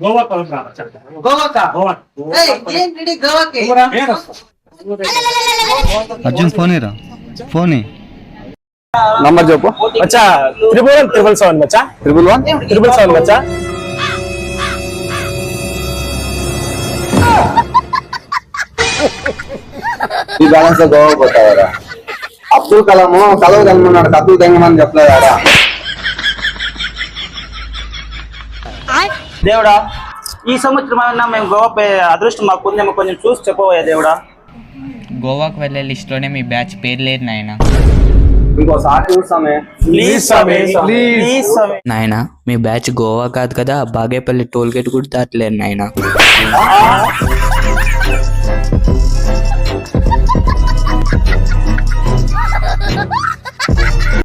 Goa Arjun phone రా phone number చెప్పు మచ్చా 777 మచ్చా 777 మచ్చా ఈ బ్యాలెన్స్ తో గోవా పోతావారా? అబ్దుల్ కలాము కలవు తెమ్మన్నాడు, కత్తులు తెమ్మని చెప్పలేదారా? దేవుడా, ఈ సంవత్సరం అన్నా మేము గోవా అదృష్టం మాకు ఉందేమో, కొంచెం చూసి చెప్పవయ్యా దేవుడా. గోవాకు వెళ్ళే లిస్ట్ లోనే మీ బ్యాచ్ పేరు లేదు నాయన. ఇంకోసారి చూస్తామే ప్లీజ్ స్వామి. నాయన మీ బ్యాచ్ గోవా కాదు కదా, బాగేపల్లి టోల్ గేట్ కూడా దాటలేదు నాయన.